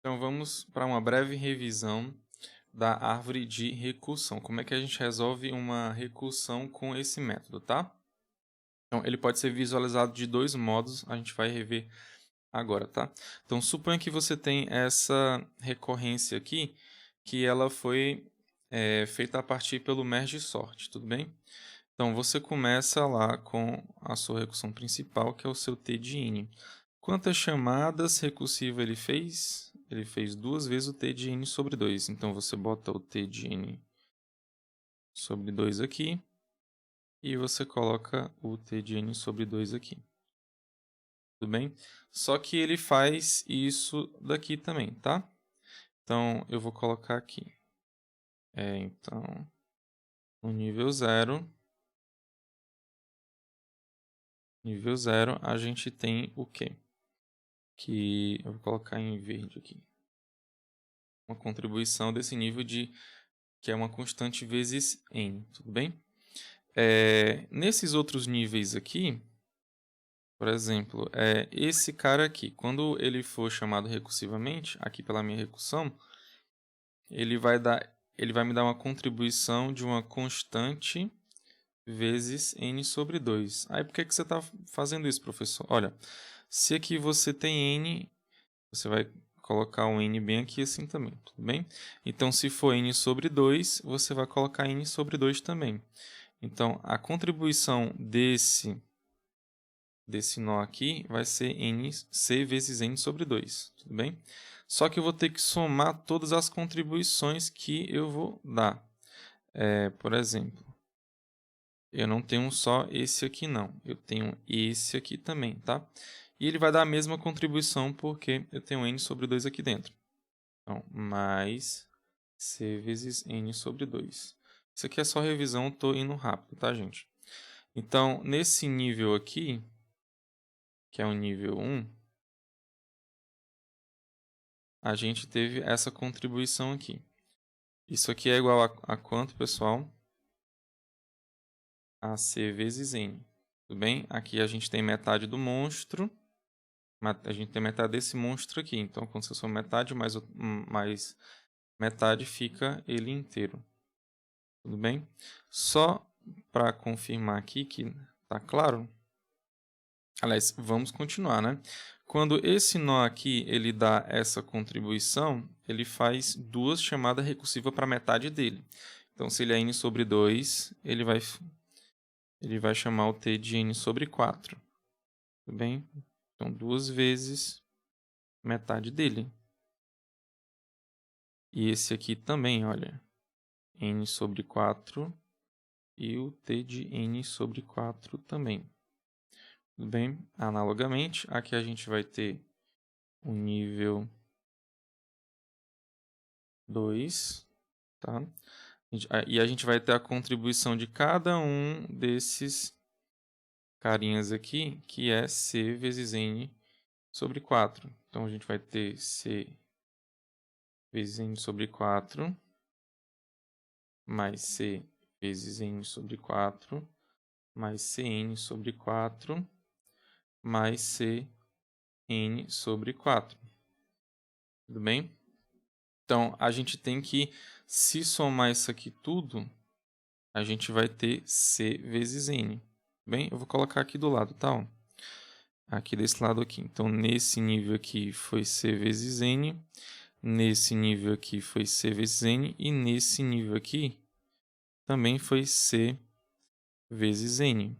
Então vamos para uma breve revisão da árvore de recursão. Como é que a gente resolve uma recursão com esse método, tá? Então ele pode ser visualizado de dois modos, a gente vai rever agora, tá? Então suponha que você tem essa recorrência aqui, que ela foi feita a partir pelo merge sort, tudo bem? Então você começa lá com a sua recursão principal, que é o seu t de n. Quantas chamadas recursivas ele fez? Ele fez duas vezes o t de n sobre 2. Então você bota o t de n sobre 2 aqui e você coloca o t de n sobre 2 aqui. Tudo bem? Só que ele faz isso daqui também, tá? Então eu vou colocar aqui. Então, no nível 0, a gente tem o quê? Que eu vou colocar em verde aqui. Uma contribuição desse nível que é uma constante vezes n, tudo bem? Nesses outros níveis aqui, por exemplo, esse cara aqui, quando ele for chamado recursivamente, aqui pela minha recursão, ele vai me dar uma contribuição de uma constante vezes n sobre 2. Aí por que você está fazendo isso, professor? Olha, se aqui você tem n, você vai colocar o n bem aqui assim também, tudo bem? Então, se for n sobre 2, você vai colocar n sobre 2 também. Então, a contribuição desse nó aqui vai ser c vezes n sobre 2, tudo bem? Só que eu vou ter que somar todas as contribuições que eu vou dar. Por exemplo, eu não tenho só esse aqui não, eu tenho esse aqui também, tá? E ele vai dar a mesma contribuição porque eu tenho n sobre 2 aqui dentro. Então, mais c vezes n sobre 2. Isso aqui é só revisão, estou indo rápido, tá, gente? Então, nesse nível aqui, que é o nível 1, a gente teve essa contribuição aqui. Isso aqui é igual a quanto, pessoal? A c vezes n. Tudo bem? Aqui a gente tem metade do monstro. A gente tem metade desse monstro aqui. Então, quando você soma metade mais metade, fica ele inteiro. Tudo bem? Só para confirmar aqui que está claro. Aliás, vamos continuar, né? Quando esse nó aqui ele dá essa contribuição, ele faz duas chamadas recursivas para metade dele. Então, se ele é n sobre 2, ele vai chamar o t de n sobre 4. Tudo bem? Então, duas vezes metade dele. E esse aqui também, olha. N sobre 4 e o t de n sobre 4 também. Tudo bem? Analogamente, aqui a gente vai ter o nível 2, tá? E a gente vai ter a contribuição de cada um desses carinhas aqui, que é c vezes n sobre 4. Então, a gente vai ter c vezes n sobre 4, mais c vezes n sobre 4, mais cn sobre 4, mais cn sobre 4. Tudo bem? Então, a gente tem que, se somar isso aqui tudo, a gente vai ter c vezes n. Bem, eu vou colocar aqui do lado, tá? Ó. Aqui desse lado aqui. Então, nesse nível aqui foi c vezes n, nesse nível aqui foi c vezes n, e nesse nível aqui também foi c vezes n.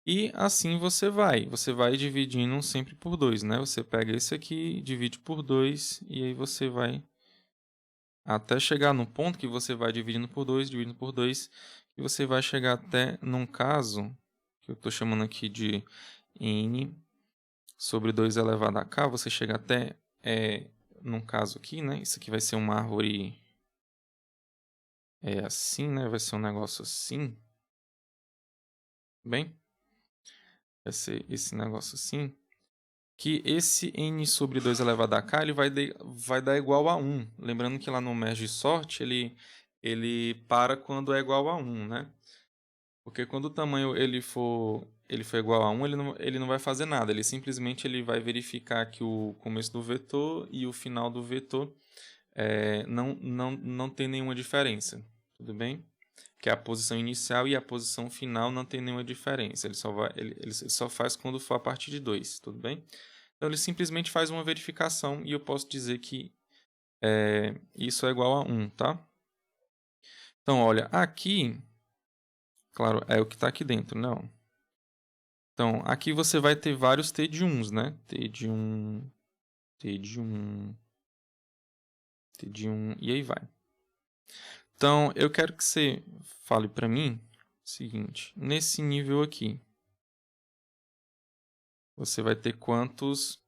E assim você vai dividindo sempre por 2, né? Você pega esse aqui, divide por 2, e aí você vai até chegar no ponto que você vai dividindo por 2, e você vai chegar até num caso, que eu estou chamando aqui de n sobre 2 elevado a k, você chega até, num caso aqui, né? Isso aqui vai ser uma árvore assim, né? Vai ser um negócio assim. Bem, vai ser esse negócio assim. Que esse n sobre 2 elevado a k ele vai dar igual a 1. Lembrando que lá no merge sort ele para quando é igual a 1, né? Porque quando o tamanho ele for ele for igual a 1, ele não vai fazer nada. Ele simplesmente ele vai verificar que o começo do vetor e o final do vetor não tem nenhuma diferença. Tudo bem? Que a posição inicial e a posição final não tem nenhuma diferença. Ele só faz quando for a partir de 2. Tudo bem? Então, ele simplesmente faz uma verificação e eu posso dizer que isso é igual a 1, tá? Então, olha, aqui, claro, é o que está aqui dentro, não. Então, aqui você vai ter vários t de 1s, né? T de 1, T de 1, T de 1, e aí vai. Então, eu quero que você fale para mim o seguinte, nesse nível aqui, você vai ter quantos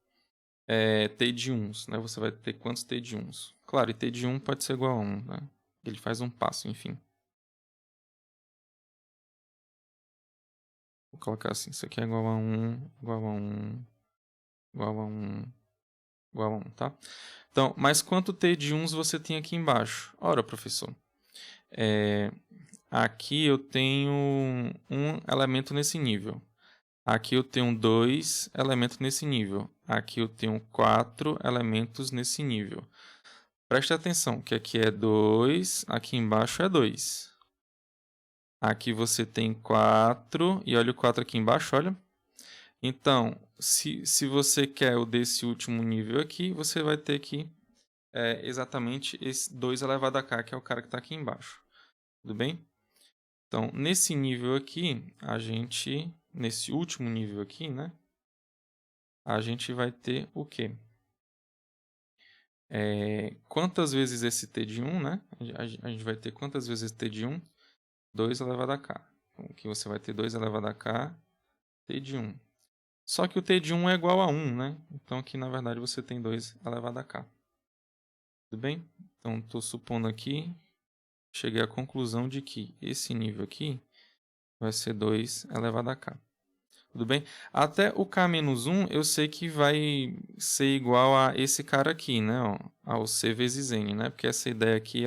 t de 1s, né? Você vai ter quantos t de 1s? Claro, e t de 1 pode ser igual a 1, né? Ele faz um passo, enfim. Vou colocar assim, isso aqui é igual a 1, igual a 1, igual a 1, igual a 1, tá? Então, mas quanto t de 1s você tem aqui embaixo? Ora, professor, aqui eu tenho um elemento nesse nível. Aqui eu tenho 2 elementos nesse nível. Aqui eu tenho 4 elementos nesse nível. Preste atenção que aqui é 2, aqui embaixo é 2. Aqui você tem 4, e olha o 4 aqui embaixo, olha. Então, se você quer o desse último nível aqui, você vai ter que exatamente esse 2 elevado a k, que é o cara que está aqui embaixo. Tudo bem? Então, nesse nível aqui, nesse último nível aqui, né? A gente vai ter o quê? Quantas vezes esse t de 1, né? A gente vai ter quantas vezes esse t de 1? 2 elevado a k. Então, aqui você vai ter 2 elevado a k, t de 1. Só que o t de 1 é igual a 1, né? Então, aqui, na verdade, você tem 2 elevado a k. Tudo bem? Então, estou supondo aqui, cheguei à conclusão de que esse nível aqui vai ser 2 elevado a k. Tudo bem? Até o k-1 eu sei que vai ser igual a esse cara aqui, né? Ó, ao c vezes n, né? Porque essa ideia aqui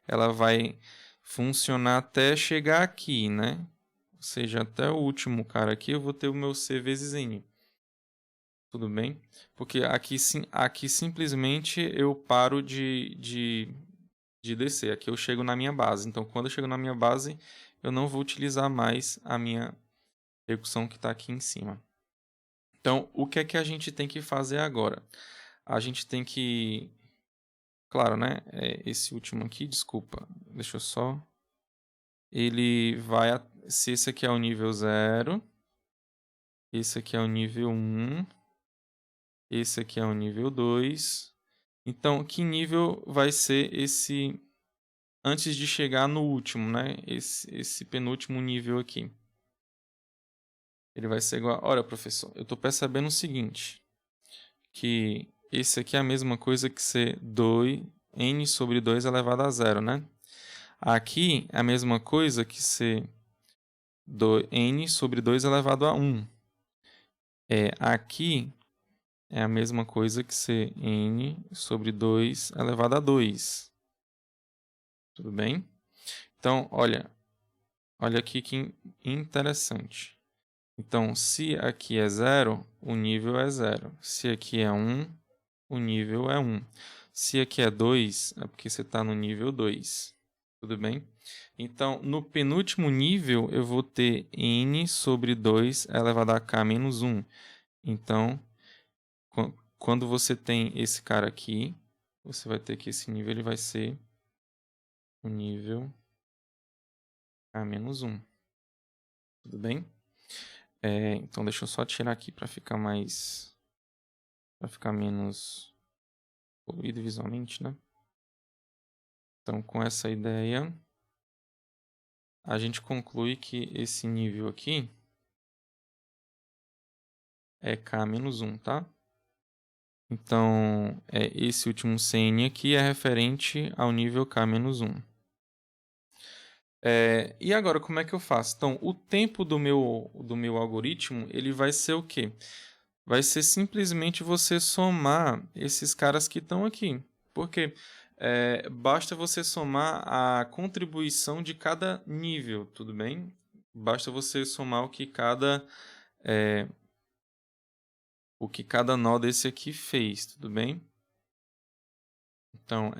ela vai funcionar até chegar aqui, né? Ou seja, até o último cara aqui eu vou ter o meu c vezes n. Tudo bem? Porque aqui simplesmente eu paro de descer. Aqui eu chego na minha base. Então, quando eu chego na minha base, eu não vou utilizar mais a minha execução que está aqui em cima. Então, o que é que a gente tem que fazer agora? A gente tem que... Claro, né? Esse último aqui, desculpa. Deixa eu só... Ele vai... Se esse aqui é o nível 0, esse aqui é o nível 1, esse aqui é o nível 2. Então, que nível vai ser esse... Antes de chegar no último, né? Esse penúltimo nível aqui. Ele vai ser igual... Olha, professor, eu estou percebendo o seguinte, que esse aqui é a mesma coisa que ser n sobre 2 elevado a 0, né? Aqui é a mesma coisa que ser n sobre 2 elevado a 1. Aqui é a mesma coisa que ser n sobre 2 elevado a 2. Tudo bem? Então, olha aqui que interessante. Então, se aqui é 0, o nível é 0. Se aqui é 1, o nível é 1. Se aqui é 2, é porque você está no nível 2. Tudo bem? Então, no penúltimo nível, eu vou ter n sobre 2 elevado a k menos 1. Então, quando você tem esse cara aqui, você vai ter que esse nível ele vai ser o nível k menos 1. Tudo bem? Então, deixa eu só tirar aqui para ficar mais... para ficar menos poluído visualmente, né? Então, com essa ideia, a gente conclui que esse nível aqui é k-1, tá? Então, esse último CN aqui é referente ao nível k-1. E agora, como é que eu faço? Então, o tempo do meu algoritmo, ele vai ser o quê? Vai ser simplesmente você somar esses caras que estão aqui. Porque basta você somar a contribuição de cada nível, tudo bem? basta você somar o que cada nó desse aqui fez, tudo bem? Então,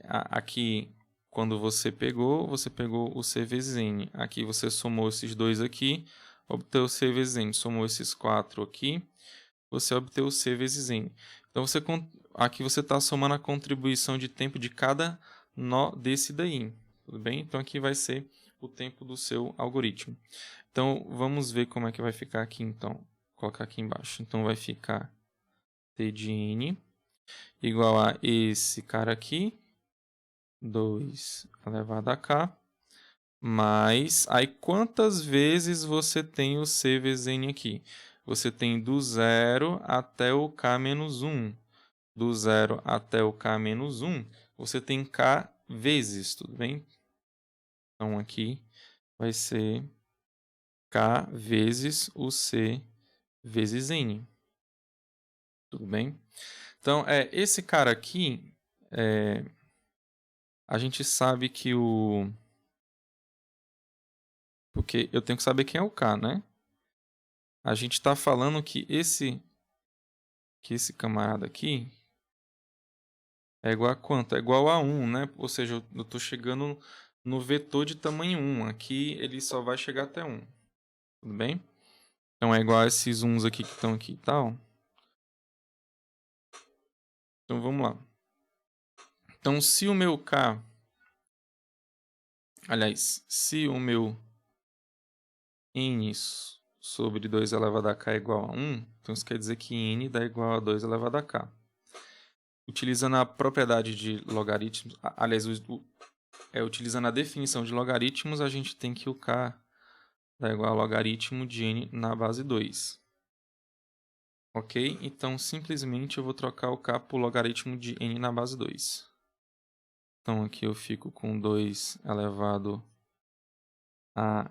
aqui, quando você pegou o C vezes N. Aqui você somou esses dois aqui, obteve o C vezes N. Somou esses 4 aqui, você obteve o C vezes N. Então, aqui você está somando a contribuição de tempo de cada nó desse daí, tudo bem? Então, aqui vai ser o tempo do seu algoritmo. Então, vamos ver como é que vai ficar aqui, então. Vou colocar aqui embaixo. Então, vai ficar T de N igual a esse cara aqui, 2 elevado a K, mais... Aí, quantas vezes você tem o C vezes N aqui? Você tem do 0 até o K menos 1. Do 0 até o K menos 1, você tem K vezes, tudo bem? Então, aqui vai ser K vezes o C vezes N. Tudo bem? Então, esse cara aqui, a gente sabe que porque eu tenho que saber quem é o K, né? A gente está falando que esse camarada aqui é igual a quanto? É igual a 1, né? Ou seja, eu estou chegando no vetor de tamanho 1. Aqui ele só vai chegar até 1. Tudo bem? Então é igual a esses 1s aqui que estão aqui e tal. Então vamos lá. Então se o meu K... Aliás, se o meu N sobre 2 elevado a K é igual a 1, então isso quer dizer que N dá igual a 2 elevado a K. Utilizando a propriedade de logaritmos, aliás, utilizando a definição de logaritmos, a gente tem que o K dá igual a logaritmo de N na base 2. Ok? Então, simplesmente eu vou trocar o K por logaritmo de N na base 2. Então, aqui eu fico com 2 elevado a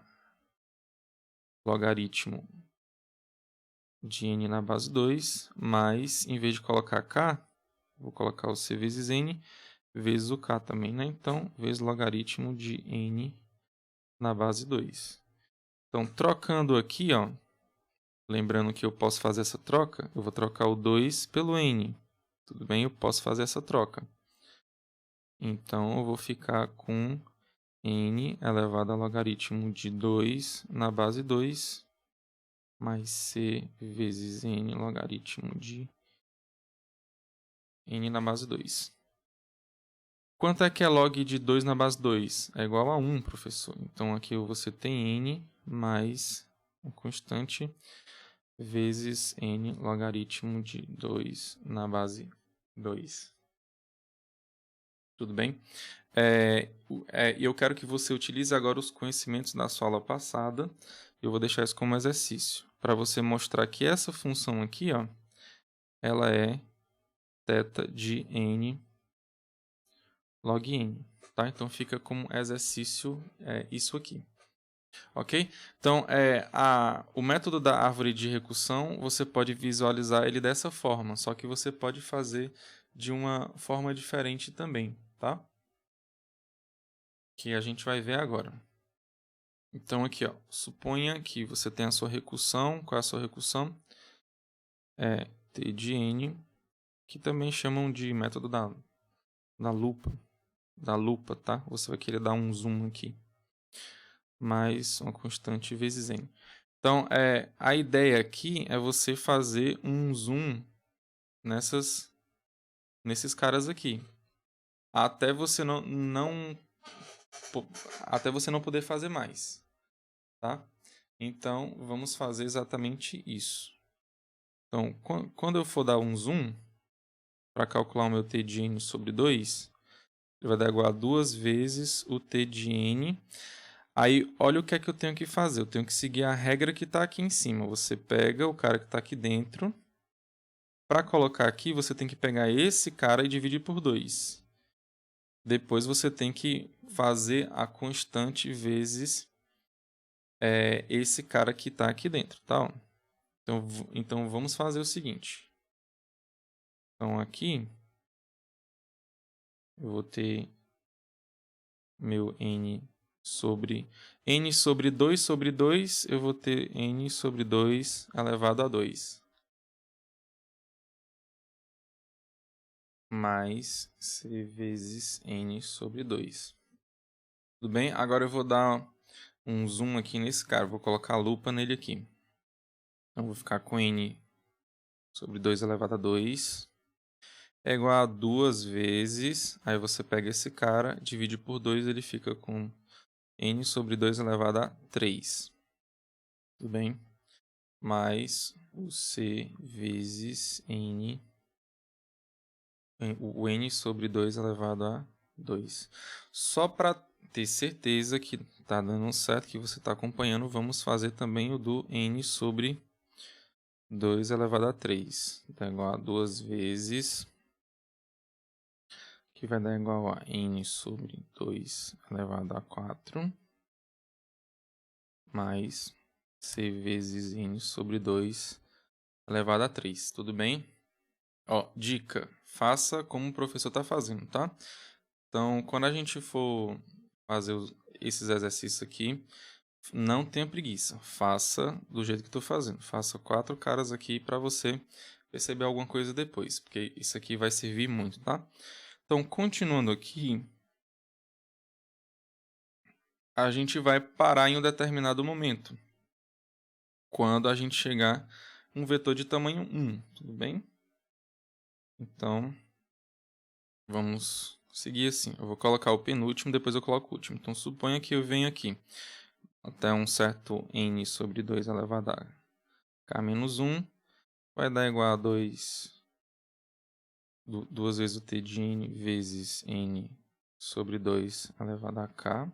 logaritmo de N na base 2, mais, em vez de colocar K, vou colocar o C vezes N, vezes o K também, né? Então, vezes logaritmo de N na base 2. Então, trocando aqui, ó, lembrando que eu posso fazer essa troca, eu vou trocar o 2 pelo N. Tudo bem? Eu posso fazer essa troca. Então, eu vou ficar com N elevado a logaritmo de 2 na base 2, mais C vezes N logaritmo de N na base 2. Quanto é que é log de 2 na base 2? É igual a 1, professor. Então, aqui você tem N mais uma constante vezes N logaritmo de 2 na base 2. Tudo bem? Eu quero que você utilize agora os conhecimentos da sua aula passada. Eu vou deixar isso como exercício, para você mostrar que essa função aqui, ó, ela é θ de N log N. Tá? Então, fica como exercício isso aqui. Ok? Então, o método da árvore de recursão, você pode visualizar ele dessa forma, só que você pode fazer de uma forma diferente também, tá? Que a gente vai ver agora. Então, aqui, ó, suponha que você tem a sua recursão. Qual é a sua recursão? É T de N, que também chamam de método da lupa, tá? Você vai querer dar um zoom aqui. Mais uma constante vezes N. Então, a ideia aqui é você fazer um zoom nesses caras aqui. Até você até você não poder fazer mais. Tá? Então, vamos fazer exatamente isso. Então, quando eu for dar um zoom, para calcular o meu T de N sobre 2, ele vai dar igual a 2 vezes o T de N. Aí, olha o que é que eu tenho que fazer. Eu tenho que seguir a regra que está aqui em cima. Você pega o cara que está aqui dentro. Para colocar aqui, você tem que pegar esse cara e dividir por 2. Depois você tem que fazer a constante vezes esse cara que está aqui dentro, tá? Então, vamos fazer o seguinte. Então, aqui, eu vou ter meu N sobre n sobre 2, eu vou ter n sobre 2 elevado a 2. Mais c vezes n sobre 2. Tudo bem? Agora eu vou dar um zoom aqui nesse cara. Vou colocar a lupa nele aqui. Então, vou ficar com n sobre 2 elevado a 2. É igual a 2 vezes. Aí você pega esse cara, divide por 2, ele fica com n sobre 2 elevado a 3. Tudo bem? Mais o c vezes n. O n sobre 2 elevado a 2. Só para ter certeza que está dando certo, que você está acompanhando, vamos fazer também o do n sobre 2 elevado a 3. Então, é igual a 2 vezes, que vai dar igual a n sobre 2 elevado a 4, mais c vezes n sobre 2 elevado a 3. Tudo bem? Ó, dica, faça como o professor está fazendo, tá? Então, quando a gente for fazer esses exercícios aqui, não tenha preguiça. Faça do jeito que estou fazendo. Faça 4 caras aqui para você perceber alguma coisa depois, porque isso aqui vai servir muito, tá? Então, continuando aqui, a gente vai parar em um determinado momento, quando a gente chegar um vetor de tamanho 1, tudo bem? Então, vamos seguir assim. Eu vou colocar o penúltimo, depois eu coloco o último. Então, suponha que eu venho aqui até um certo n sobre 2 elevado a k menos 1, vai dar igual a 2 vezes o t de n vezes n sobre 2 elevado a k,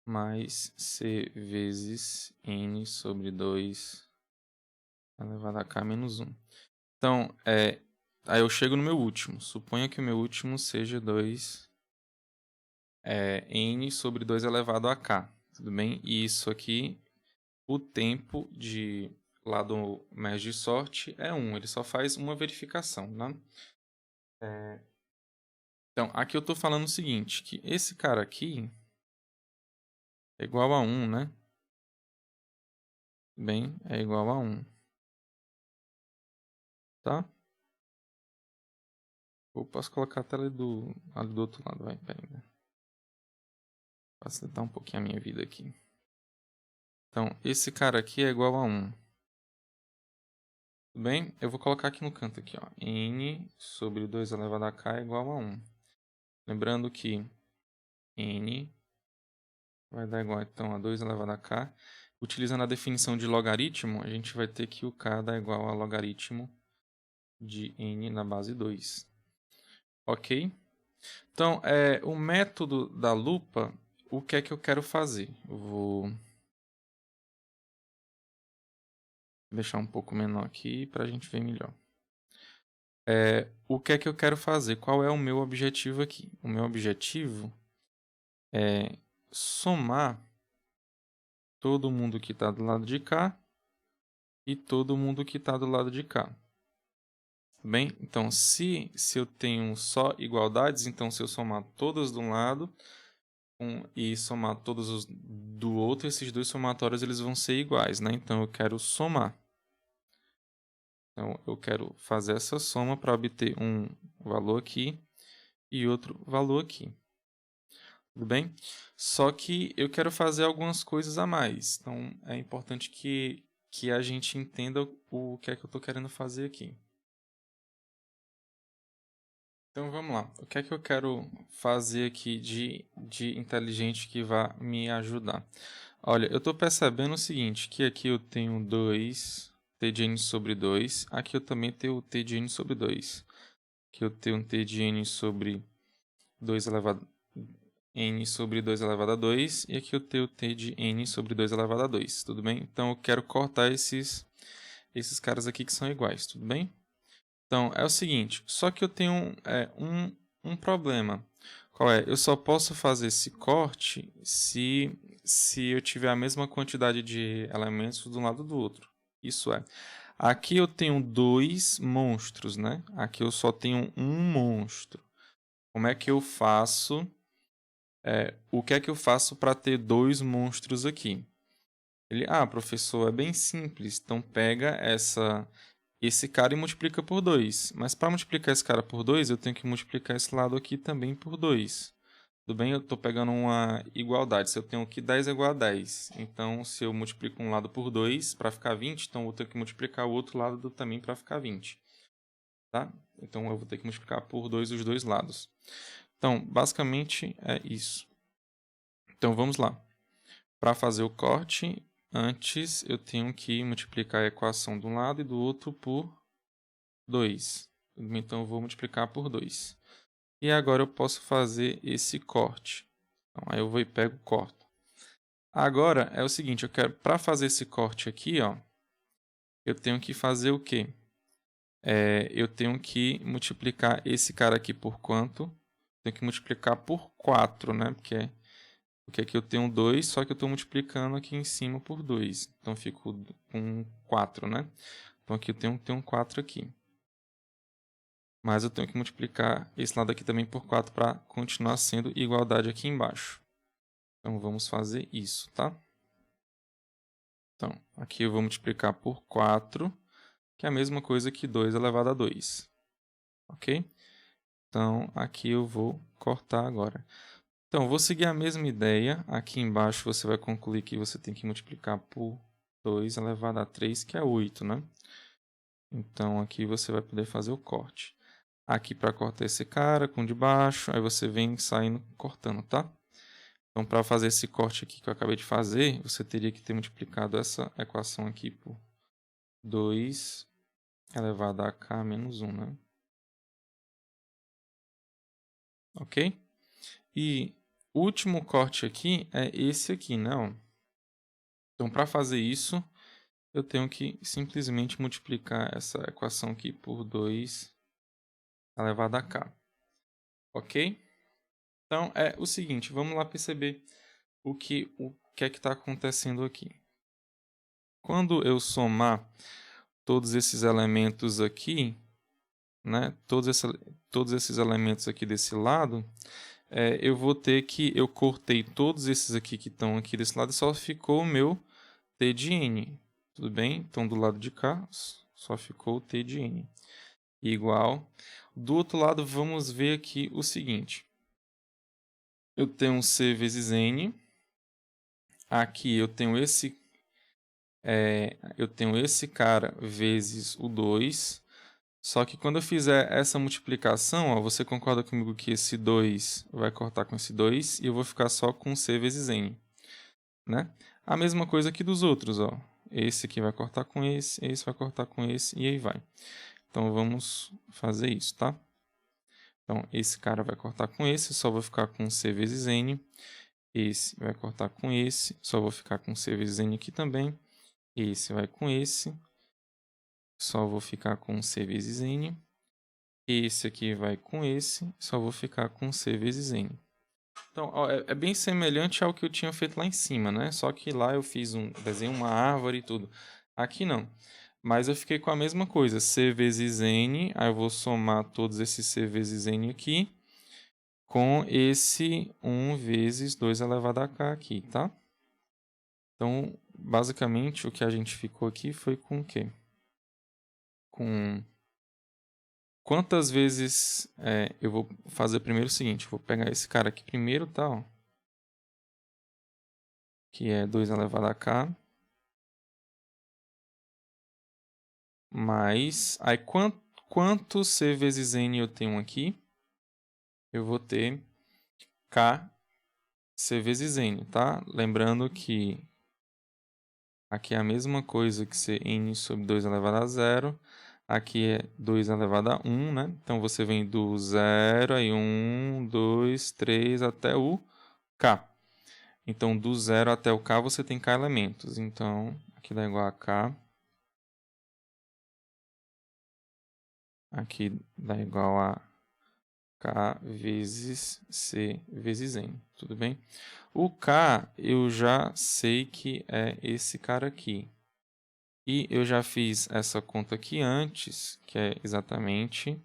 mais c vezes n sobre 2 elevado a k menos 1. Então, aí eu chego no meu último. Suponha que o meu último seja 2 n sobre 2 elevado a k. Tudo bem? E isso aqui, o tempo de lá do merge sort é 1. Ele só faz uma verificação, né? Então, aqui eu estou falando o seguinte, que esse cara aqui é igual a 1, né? Bem, é igual a 1. Tá? Eu posso colocar a tela ali do outro lado, vai. Pera. Facilitar um pouquinho a minha vida aqui. Então, esse cara aqui é igual a 1. Tudo bem? Eu vou colocar aqui no canto, aqui, ó. N sobre 2 elevado a k é igual a 1. Lembrando que N vai dar igual, então, a 2 elevado a k. Utilizando a definição de logaritmo, a gente vai ter que o k dá igual a logaritmo de n na base 2. Ok? Então, o método da lupa, o que é que eu quero fazer? Eu vou deixar um pouco menor aqui para a gente ver melhor. O que é que eu quero fazer? Qual é o meu objetivo aqui? O meu objetivo é somar todo mundo que está do lado de cá e todo mundo que está do lado de cá. Bem, então, se eu tenho só igualdades, então se eu somar todas de um lado e somar todos os do outro, esses dois somatórios eles vão ser iguais, né? Então, eu quero somar. Então, eu quero fazer essa soma para obter um valor aqui e outro valor aqui. Tudo bem? Só que eu quero fazer algumas coisas a mais. Então, é importante que a gente entenda o que é que eu estou querendo fazer aqui. Então, vamos lá. O que é que eu quero fazer aqui de inteligente que vai me ajudar? Olha, eu estou percebendo o seguinte, que aqui eu tenho 2 t de n sobre 2. Aqui eu também tenho t de n sobre 2. Aqui eu tenho um t de n sobre 2 elevado n sobre 2 elevado a 2, e aqui eu tenho t de n sobre 2 elevado a 2, tudo bem? Então, eu quero cortar esses caras aqui que são iguais, tudo bem? Então, é o seguinte, só que eu tenho um problema. Qual é? Eu só posso fazer esse corte se eu tiver a mesma quantidade de elementos de um lado do outro. Isso é, aqui eu tenho 2 monstros, né? Aqui eu só tenho um monstro. Como é que eu faço o que é que eu faço para ter dois monstros aqui? Ele, professor, é bem simples. Então, pega esse cara e multiplica por 2. Mas para multiplicar esse cara por 2, eu tenho que multiplicar esse lado aqui também por 2. Tudo bem? Eu estou pegando uma igualdade. Se eu tenho aqui 10 é igual a 10. Então, se eu multiplico um lado por 2 para ficar 20, então eu vou ter que multiplicar o outro lado também para ficar 20. Tá? Então, eu vou ter que multiplicar por 2 os dois lados. Então, basicamente é isso. Então, vamos lá. Para fazer o corte, antes eu tenho que multiplicar a equação de um lado e do outro por 2. Então, eu vou multiplicar por 2. E agora eu posso fazer esse corte. Então, aí eu vou e pego e corto. Agora é o seguinte, para fazer esse corte aqui, ó, eu tenho que fazer o quê? Eu tenho que multiplicar esse cara aqui por quanto? Tenho que multiplicar por 4, né? Porque aqui eu tenho 2, só que eu estou multiplicando aqui em cima por 2. Então, fico com 4, né? Então, aqui eu tenho 4 aqui. Mas eu tenho que multiplicar esse lado aqui também por 4 para continuar sendo igualdade aqui embaixo. Então, vamos fazer isso, tá? Então, aqui eu vou multiplicar por 4, que é a mesma coisa que 2 elevado a 2. Ok? Então, aqui eu vou cortar agora. Então, eu vou seguir a mesma ideia. Aqui embaixo você vai concluir que você tem que multiplicar por 2 elevado a 3, que é 8, né? Então, aqui você vai poder fazer o corte. Aqui para cortar esse cara com de baixo, aí você vem saindo cortando, tá? Então, para fazer esse corte aqui que eu acabei de fazer, você teria que ter multiplicado essa equação aqui por 2 elevado a k menos 1, né? Ok? E o último corte aqui é esse aqui, né? Então, para fazer isso, eu tenho que simplesmente multiplicar essa equação aqui por 2 elevado a k. Ok? Então, é o seguinte, vamos lá perceber o que é que está acontecendo aqui. Quando eu somar todos esses elementos aqui, né, todos esses elementos aqui desse lado, eu vou ter que, eu cortei todos esses aqui que estão aqui desse lado e só ficou o meu t de n. Tudo bem? Então, do lado de cá, só ficou o t de n. Igual. Do outro lado, vamos ver aqui o seguinte. Eu tenho um c vezes n. Aqui eu tenho esse cara vezes o 2. Só que quando eu fizer essa multiplicação, ó, você concorda comigo que esse 2 vai cortar com esse 2 e eu vou ficar só com c vezes n, né? A mesma coisa aqui dos outros, ó. Esse aqui vai cortar com esse vai cortar com esse e aí vai. Então vamos fazer isso, tá? Então esse cara vai cortar com esse, só vou ficar com c vezes n. Esse vai cortar com esse, só vou ficar com c vezes n aqui também. Esse vai com esse, só vou ficar com c vezes n. Esse aqui vai com esse, só vou ficar com c vezes n. Então, ó, é bem semelhante ao que eu tinha feito lá em cima, né? Só que lá eu desenhei uma árvore e tudo. Aqui não. Mas eu fiquei com a mesma coisa, c vezes n, aí eu vou somar todos esses c vezes n aqui, com esse 1 vezes 2 elevado a k aqui, tá? Então, basicamente, o que a gente ficou aqui foi com o quê? Com quantas vezes eu vou fazer primeiro o seguinte, vou pegar esse cara aqui primeiro, tá? Ó, que é 2 elevado a k. Mais, aí quanto c vezes n eu tenho aqui? Eu vou ter k c vezes n, tá? Lembrando que aqui é a mesma coisa que ser n sobre 2 elevado a 0. Aqui é 2 elevado a 1, né? Então, você vem do 0, aí 1, 2, 3, até o k. Então, do 0 até o k, você tem k elementos. Então, aqui dá igual a k. Aqui dá igual a k vezes c vezes n. Tudo bem? O k, eu já sei que é esse cara aqui. E eu já fiz essa conta aqui antes, que é exatamente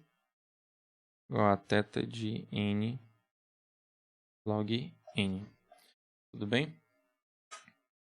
igual a θ de n log n. Tudo bem?